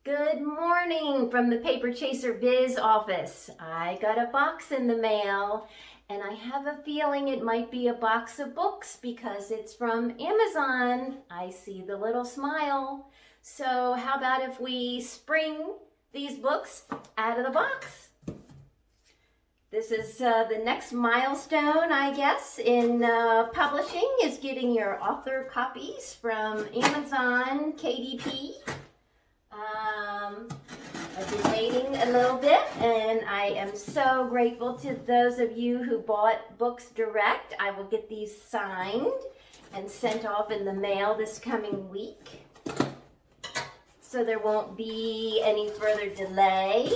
Good morning from the Paper Chaser Biz office. I got a box in the mail and I have a feeling it might be a box of books because it's from Amazon. I see the little smile. So how about if we spring these books out of the box? This is the next milestone, I guess, in publishing is getting your author copies from Amazon KDP. I've been waiting a little bit, and I am so grateful to those of you who bought books direct. I will get these signed and sent off in the mail this coming week, so there won't be any further delay.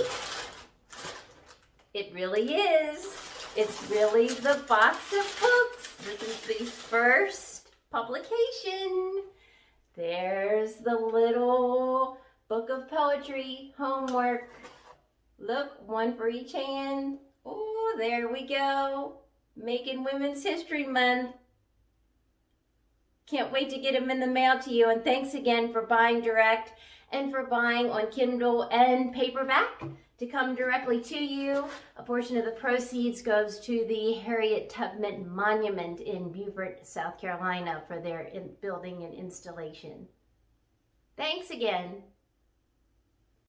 It really is. It's really the box of books. This is the first publication. There's the little book of poetry homework. Look, one for each hand. Oh, there we go. Making Women's History Month. Can't wait to get them in the mail to you. And thanks again for buying direct and for buying on Kindle and paperback to come directly to you. A portion of the proceeds goes to the Harriet Tubman Monument in Beaufort, South Carolina for their building and installation. Thanks again.